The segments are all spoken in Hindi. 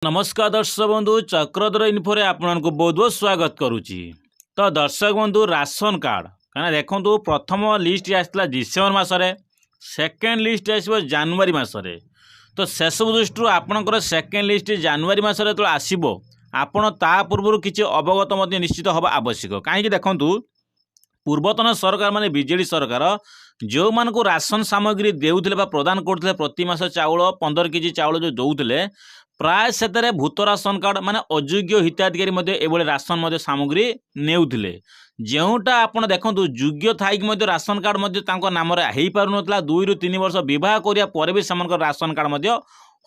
नमस्कार दर्शक बंधु चक्रधर इनफोरे आपको बहुत बहुत स्वागत करुच्ची। तो दर्शक बंधु राशन कार्ड कहीं देखो प्रथम लिस्ट आसला डिसेम्बर मसरे सेकेंड लिस्ट आसो जनवरी मसरे। तो से सब दृष्टि आपणकर सेकेंड लिस्ट जनवरी मसरे जो आसो आपण ता पूर्व किसी अवगत निश्चित हवा आवश्यक। कहीं देखूँ पूर्वतन सरकार माने बीजेडी सरकार जो मान को राशन सामग्री देउथिले बा प्रदान करथिले प्रति मास चाउल 15 केजी चाउल जो दउथिले प्राय से भूत राशन कार्ड माने अयोग्य हिताधिकारी मध्ये एभले राशन मध्ये सामग्री नेउथिले जोटा आपण देखंतु योग्य थाइक मध्ये राशन कार्ड मध्ये तांको नाम रे हेई पारु नतला 2 रु 3 वर्ष विवाह करिया परे भी समान राशन कार्ड मध्ये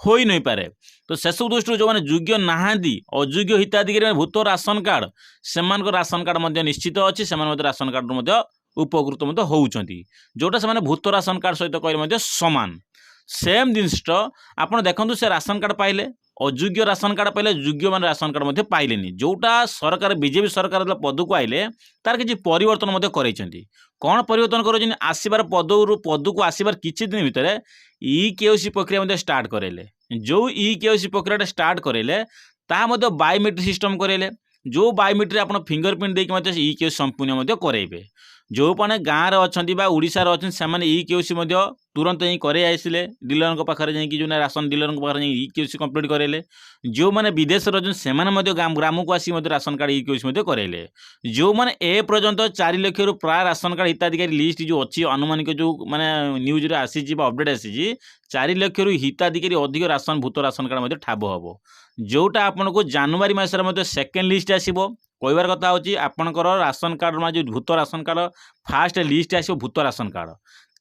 होई नहीं पारे। तो सेसब दृष्टि जो मैंने योग्य नहांती अयोग्य हिताधिकारी भूत राशन कार्ड सेमान राशन कार्ड मध्ये निश्चित अच्छी से राशन कार्ड मध्ये उपकृत होउचंती जोटा से भूत राशन कार्ड सहित कहले समान सेम जिनस आप देखो से राशन कार्ड पाइले अयोग्य राशन कार्ड पाइले योग्य मान राशन कार्ड मध्ये पाइलेनी जोटा सरकार बीजेपी सरकार पद को आइले तार किसी परिवर्तन करैछंती। कौन परिवर्तन कर आसबार पद को आसबार किछि दिन भितर ई-केओसी प्रक्रिया स्टार्ट करेले जो ई-केओसी प्रक्रिया स्टार्ट करेले ता बायोमेट्रिक सिस्टम करेले जो बायोमेट्रिक आप फिंगरप्रिंट देके ई-केओसी संपूर्ण करेबे। जो मैंने गाँव में अच्छा ओडार अच्छा से ई-केओसी तुरंत ही करे आसिले डीलर पाखे जाकि जो राशन डीलर पाखे ई-केओसी कंप्लीट करेले। जो मैंने विदेश रही से ग्राम को आसिक राशन कार्ड ई-केओसी करेले। जो मैंने ए पर्यंत 4 लाख रु प्राय राशन कार्ड हिताधिकारी लिस्ट जो अच्छी अनुमानिक जो माने न्यूज रे आसी अपडेट आसी 4 लाख रु हिताधिकारी अधिक राशन भूत राशन कार्ड ठाब हम जोटा आपन को जनवरी मसरे सेकेंड लिस्ट आसो। कहबार कथा होची आपनकर राशन कार्ड में जो भूत राशन कार्ड फास्ट लिस्ट आसो भूत राशन कार्ड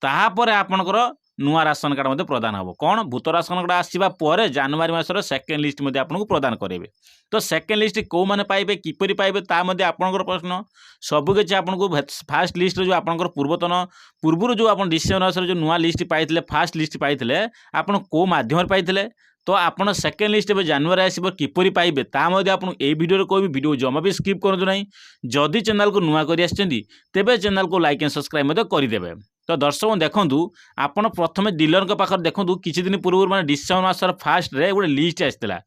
तापर आपनकर नुआ राशन कार्ड प्रदान हम कौन भूत राशन कार्ड आसवा पर जनवरी मसर सेकेंड लिस्ट आपको प्रदान करेंगे। तो सेकेंड लिस्ट कौ मैंने पाइबे किपरि पाइबे ता आपनकर प्रश्न सबकि आपको फास्ट लिस्ट जो आपनकर पूर्व जो आप डिसेम्बर मसर जो नुआ लिस्ट पाइले फास्ट लिस्ट पाइले आप कौ माध्यम पाइले। तो आपन सेकेंड लिस्ट ए जनवरी आसो किपरि पाइबे ता आपन ए वीडियो कहबी वीडियो जमा भी स्किप करूँ ना। जदि चैनल को नुआ कर तेबे चैनल को लाइक एंड सब्सक्राइब करदेवे। तो दर्शक देखूँ आपन प्रथम डीलर पाखे देखूँ किसी दिन पूर्व मैं डिसेम्बर मसर फास्ट रे गोटे लिस्ट आसाला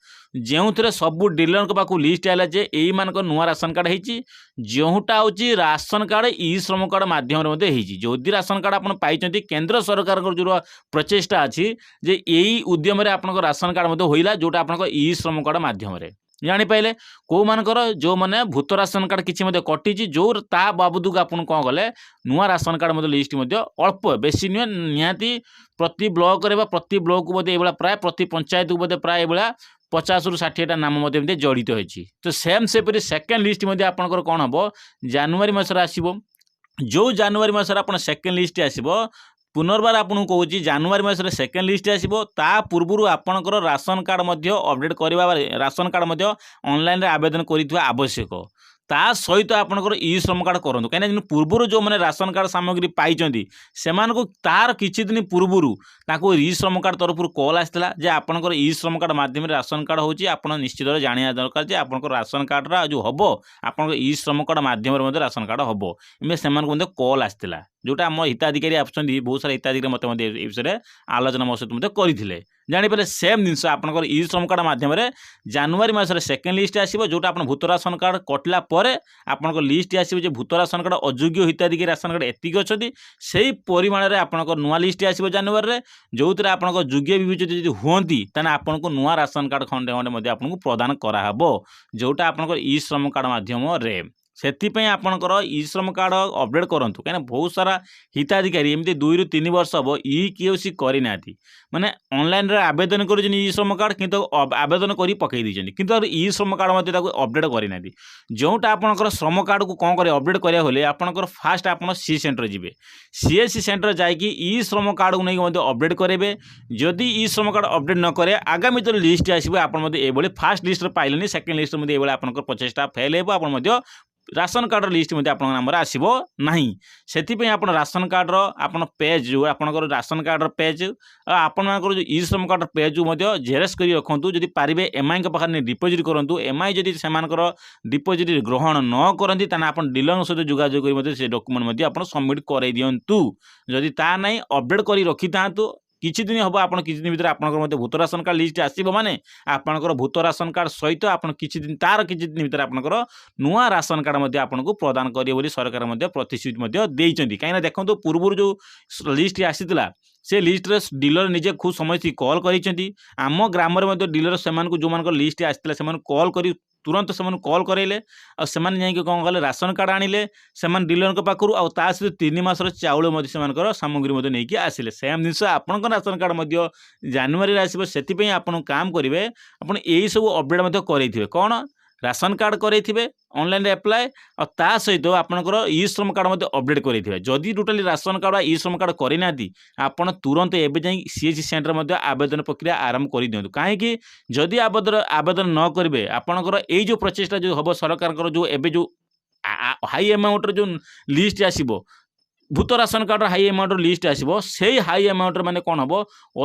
जो थे सब डीलर पाक लिस्ट आला जे यही मानक नुआ राशन कार्ड होती जोटा हूँ राशन कार्ड ई श्रम कार्ड मध्यम जदि राशन कार्ड आप पाई केंद्र सरकार जो प्रचेषा अच्छी जे यही उद्यम आप राशन कार्ड होइला जोटा आप ई श्रम कार्ड मध्यम जापारे कौ मानकर जो मैंने भूत राशन कार्ड किसी कटी जो ता बाबद को आपन कौन कले नुआ राशन कार्ड लिस्ट अल्प बेसी नुहे निहाती प्रति ब्लॉक प्रति ब्लॉक को ये प्राय प्रति पंचायत को प्राय ये 50 रु 60 नाम जड़ित होती। तो सेम सेपरी सेकेंड लिस्ट आपंकर कौन हम जनवरी मसरे आसो जो जनवरी मसरे आप सेकेंड लिस्ट आसो पुनर्बार आपको कहूँ जनवरी मसरे सेकेंड लिस्ट आसो ता पूर्व आपंकर राशन कार्ड अपडेट करवा राशन कार्ड ऑनलाइन आवेदन करने आवश्यक ता सहित आपंकर ई श्रम कार्ड करूँ कहीं पूर्व जो मैंने राशन कार्ड सामग्री पाई से तार किछि दिन पूर्व ई श्रम कार्ड तरफ कॉल आसाला जे आपंकर ई श्रम कार्ड मध्यम राशन कार्ड होची आपन निश्चित जाना दरकार जे आपंकर राशन कार्ड जो हम आप ई श्रम कार्ड मध्यम राशन कार्ड हम इमें से कॉल आसाला जोटा आम हिताधिकारी आसुँच बहुत सारा हिताधिकारी मत विषय आलोचना मो सहित करते जापारे सेम जिनस आपंकर ई श्रम कार्ड मध्यम जनवरी मसरे सेकेंड लिस्ट आसो जोटा आप भूत राशन कार्ड कटला आपंकर लिस्ट आसो जो भूत राशन कार्ड अयोग्य हिताधिकारी राशन कार्ड एतिक अच्छा से परिमाण में आपंकर नुआ लिस्ट आसो जनवरी जो थे आप योग्य विवेचित यदि हमें तेना आपको नुआ राशन कार्ड खंडे खंडे आपको प्रदान कराब जोटा आपंकर ई श्रम कार्ड मध्यम से आपंकर ई श्रम कार्ड अपडेट करूँ कहीं बहुत सारा हिताधिकारी एमती 2 रु 3 वर्ष हम ई-केओसी करना माने ऑनलाइन रे आवेदन कर ई श्रम कार्ड किंतु आवेदन कर पकई दीजिए किंतु ई श्रम कार्ड अपडेट करना जोटा आपंकर श्रम कार्ड को कौन कर अपडेट कराया आपंकर फास्ट आप सी सेंटर जी सीएससी सेंटर जाकि ई श्रम कार्ड को लेकिन अपडेट करेंगे। जदि ई श्रम कार्ड अपडेट न करे आगामी जो लिस्ट आसो आप फास्ट लिस्ट पाइले सेकेंड लिस्ट आपंकर प्रचेषा फेल हो राशन कार्ड लिस्ट आप नाम आसो ना से आप राशन कार्ड आप पेज जो आपंकर राशन कार्ड पेज आपण जो ई श्रम कार्ड पेज जेरेक्स कर रखु जदि पारे एमआई पाखे डिपोजिट करूँ एमआई जदि से डिपोजिट ग्रहण न करती आप डीलर सहित जोगाजोग कर डॉक्यूमेंट आप सबमिट कर दिंतु जदि ता नहीं अपडेट कर रखि था किछि दिन हम आप किछि दिन भितर आपंकर भूत राशन कार्ड लिस्ट आसो मैंने आपंकर भूत राशन कार्ड सहित आप किछि दिन तार किछि दिन भितर आपंकर नुआ राशन कार्ड आपको प्रदान करेंगे सरकार प्रतिश्रुति देइचंती कहीं देखो पूर्व जो लिस्ट आसीला से लिस्ट रे डीलर निजे खूब समय कॉल करी आम ग्राम डीलर से जो मान लिस्ट आसाला से कॉल कर तुरंत से कॉल करेले और से जाइए कौन कले राशन कार्ड आनिले से डीलर पाखु आ सहित 3 मासर चाउल से सामग्री नहीं आसिले सेम जिनस आपंक राशन कार्ड जनवरी आसो से काम करेंगे आप यही सब अपडेट करेंगे कौन राशन कार्ड करेंगे ऑनलाइन एप्लाय और ता सहित आपंकर ई श्रम कार्ड अपडेट करेंगे जदि टोटाली राशन कार्ड ई श्रम कार्ड करना आपड़ तुरंत एवं जा सीएचसी सेंटर आवेदन प्रक्रिया आरंभ कर दिंतु कहीं जदि आवेदन न करेंगे आपंकर यही जो प्रचेषा जो हम सरकार जो एवं जो हाई अमाउंट जो लिस्ट आसो भूत ration card high amount list आसो से हाई अमाउंट माने कौन हम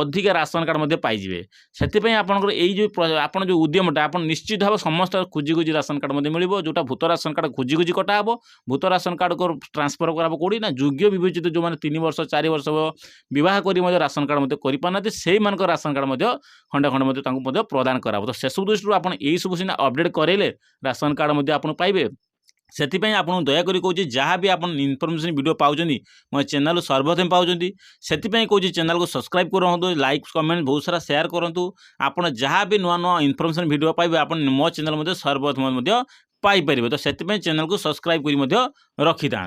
अधिक राशन कार्ड पाइबे से आपंकर यही जो आप जो उद्यमटा आप निश्चित भाव समस्त खोजी खोजी राशन कार्ड मिल जोटा भूत राशन कार्ड खोजी खोजी कटा हे भूत राशन कार्ड को ट्रांसफर करा कौड़ी ना योग्य विवेचित जो मैंने 3 वर्ष 4 वर्ष बह कर राशन कार्ड करना से राशन कार्ड खंडे खंडे प्रदान करा तो से सब दृष्टि आप सब सीना अपडेट करेले राशन कार्ड आप पाइबे से आपको दयाकोरी कहूँ जहाँ भी आप इनफर्मेशन वीडियो पाँच मो चैनल सर्वप्रथम पाँच से कहूँ चैनल को सब्सक्राइब करूँ लाइक कमेंट बहुत सारा शेयर करूँ आप जहाँ भी नुआ नुआ इनफर्मेशन वीडियो पाइबे आप मो चैनल सर्वप्रथम पाइपर तो से चैनल को सब्सक्राइब कर रखी था।